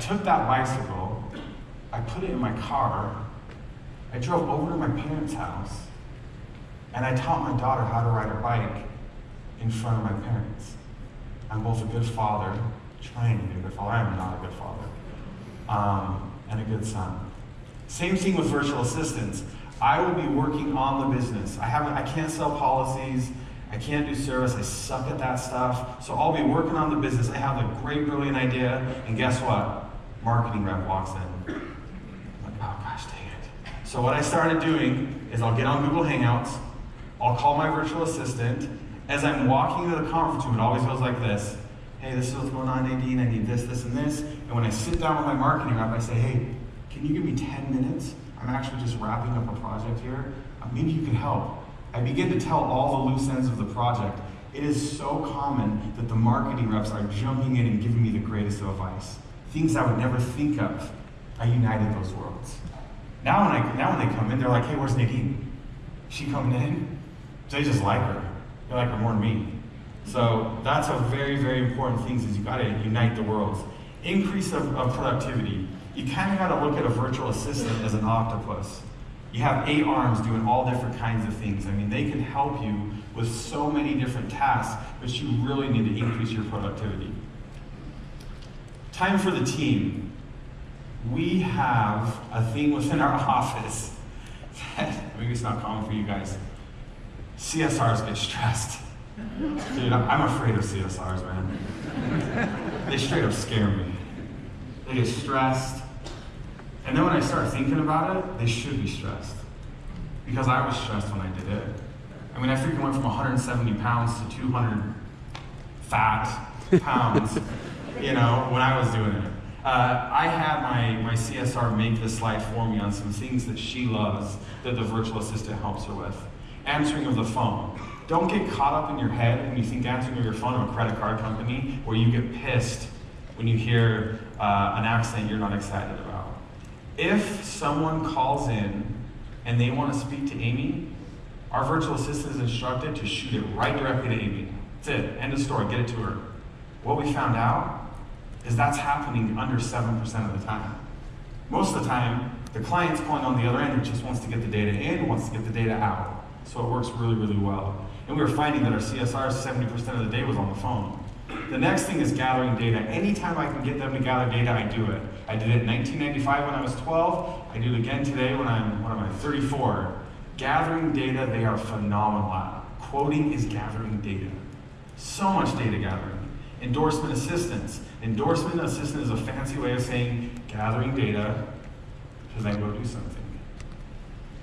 took that bicycle, I put it in my car, I drove over to my parents' house, and I taught my daughter how to ride a bike in front of my parents. I'm both a good father, trying to be a good father. I am not a good father, and a good son. Same thing with virtual assistants. I will be working on the business. I can't sell policies. I can't do service. I suck at that stuff. So I'll be working on the business. I have a great, brilliant idea, and guess what? Marketing rep walks in. I'm like, oh gosh, dang it. So what I started doing is I'll get on Google Hangouts. I'll call my virtual assistant. As I'm walking into the conference room, it always goes like this. Hey, this is what's going on, Nadine. I need this, this, and this. And when I sit down with my marketing rep, I say, hey, can you give me 10 minutes? I'm actually just wrapping up a project here. Maybe you can help. I begin to tell all the loose ends of the project. It is so common that the marketing reps are jumping in and giving me the greatest of advice. Things I would never think of. I united those worlds. Now when they come in, they're like, hey, where's Nadine? She coming in? They just like her. They like her more than me. So that's a very, very important thing, is you gotta unite the worlds. Increase of productivity. You kind of gotta look at a virtual assistant as an octopus. You have 8 arms doing all different kinds of things. I mean, they can help you with so many different tasks, but you really need to increase your productivity. Time for the team. We have a thing within our office that maybe it's not common for you guys. CSRs get stressed. Dude, I'm afraid of CSRs, man. They straight up scare me. They get stressed. And then when I start thinking about it, they should be stressed. Because I was stressed when I did it. I mean, I freaking went from 170 pounds to 200 fat pounds, when I was doing it. I had my CSR make this slide for me on some things that she loves that the virtual assistant helps her with. Answering of the phone. Don't get caught up in your head when you think answering of your phone of a credit card company, where you get pissed when you hear an accent you're not excited about. If someone calls in and they want to speak to Amy, our virtual assistant is instructed to shoot it right directly to Amy. That's it, end of story, get it to her. What we found out is that's happening under 7% of the time. Most of the time, the client's calling on the other end who just wants to get the data in, wants to get the data out. So it works really, really well. And we were finding that our CSR, 70% of the day was on the phone. The next thing is gathering data. Anytime I can get them to gather data, I do it. I did it in 1995 when I was 12. I do it again today when I'm 34. Gathering data, they are phenomenal at. Quoting is gathering data. So much data gathering. Endorsement assistance. Endorsement assistant is a fancy way of saying gathering data to then go do something.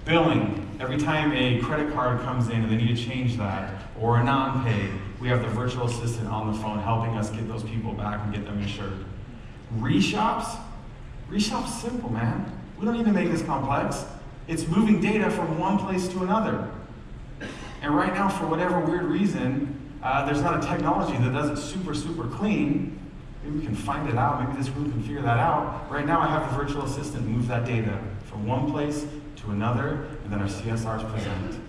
Billing. Every time a credit card comes in and they need to change that, or a non-pay, we have the virtual assistant on the phone helping us get those people back and get them insured. Reshops? Reshops simple, man. We don't need to make this complex. It's moving data from one place to another. And right now, for whatever weird reason, there's not a technology that does it super, super clean. Maybe we can find it out. Maybe this group can figure that out. Right now, I have the virtual assistant move that data from one place to another, and then our CSRs present.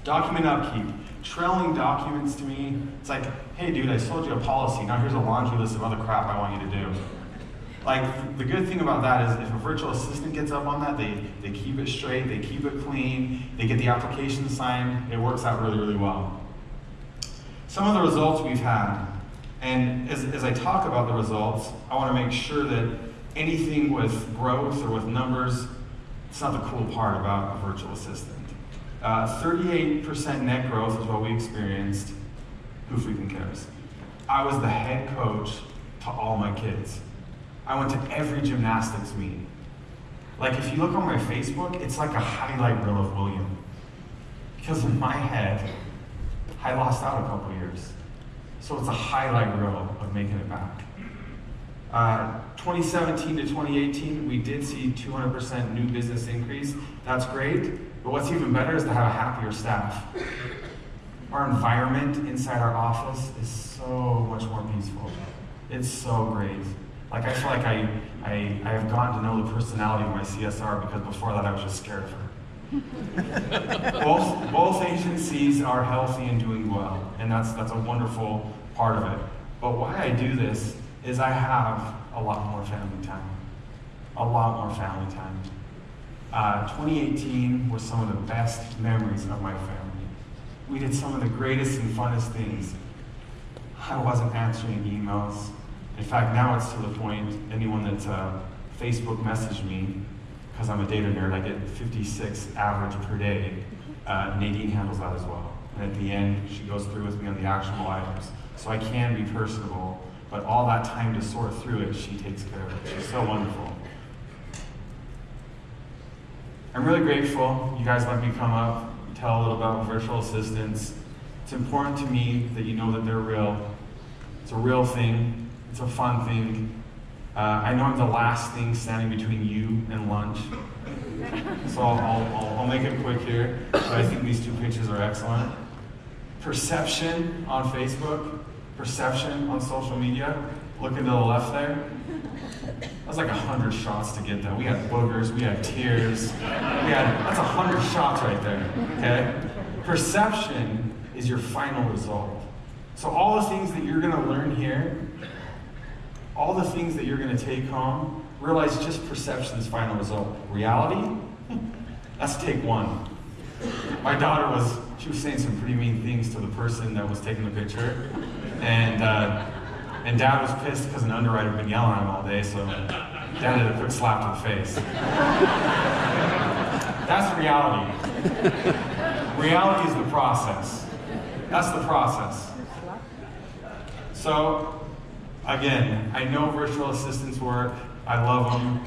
Document upkeep. Trailing documents to me, it's like, hey dude, I sold you a policy, now here's a laundry list of other crap I want you to do. Like, the good thing about that is if a virtual assistant gets up on that, they keep it straight, they keep it clean, they get the application signed, it works out really, really well. Some of the results we've had, and as I talk about the results, I want to make sure that anything with growth or with numbers, it's not the cool part about a virtual assistant. 38% net growth is what we experienced. Who freaking cares? I was the head coach to all my kids. I went to every gymnastics meet. Like, if you look on my Facebook, it's like a highlight reel of William. Because in my head, I lost out a couple years. So it's a highlight reel of making it back. 2017 to 2018, we did see 200% new business increase. That's great. But what's even better is to have a happier staff. Our environment inside our office is so much more peaceful. It's so great. Like, I feel like I have gotten to know the personality of my CSR, because before that I was just scared of her. both agencies are healthy and doing well, and that's a wonderful part of it. But why I do this is I have a lot more family time. A lot more family time. 2018 was some of the best memories of my family. We did some of the greatest and funnest things. I wasn't answering emails. In fact, now it's to the point, anyone that Facebook messaged me, because I'm a data nerd, I get 56 average per day. Nadine handles that as well. And at the end, she goes through with me on the actionable items. So I can be personable, but all that time to sort through it, she takes care of it. She's so wonderful. I'm really grateful you guys let me come up, tell a little about virtual assistants. It's important to me that you know that they're real. It's a real thing. It's a fun thing. I know I'm the last thing standing between you and lunch. So I'll make it quick here, but I think these two pictures are excellent. Perception on Facebook, perception on social media. Looking to the left there. That was like 100 shots to get that. We had boogers, we had tears. That's 100 shots right there, okay? Perception is your final result. So all the things that you're gonna learn here, all the things that you're gonna take home, realize just perception's final result. Reality, that's take one. My daughter she was saying some pretty mean things to the person that was taking the picture. And Dad was pissed because an underwriter had been yelling at him all day, so Dad did a quick slap to the face. That's reality. Reality is the process. That's the process. So, again, I know virtual assistants work. I love them.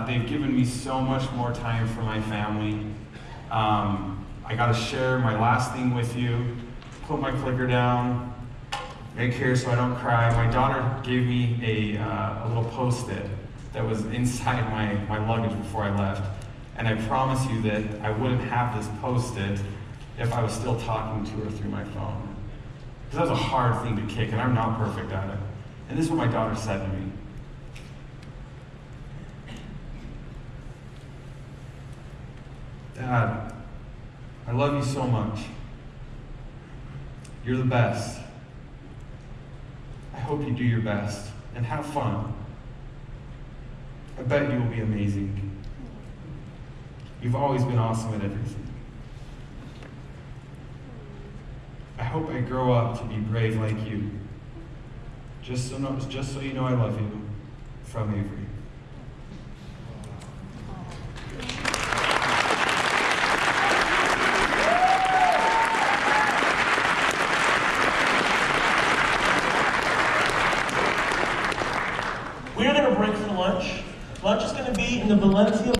They've given me so much more time for my family. I got to share my last thing with you. Put my clicker down. Make here so I don't cry. My daughter gave me a little Post-it that was inside my luggage before I left. And I promise you that I wouldn't have this Post-it if I was still talking to her through my phone. Because that was a hard thing to kick, and I'm not perfect at it. And this is what my daughter said to me. Dad, I love you so much. You're the best. I hope you do your best and have fun. I bet you will be amazing. You've always been awesome at everything. I hope I grow up to be brave like you. Just so you know I love you. From Avery. We're going to break for lunch. Lunch is going to be in the Valencia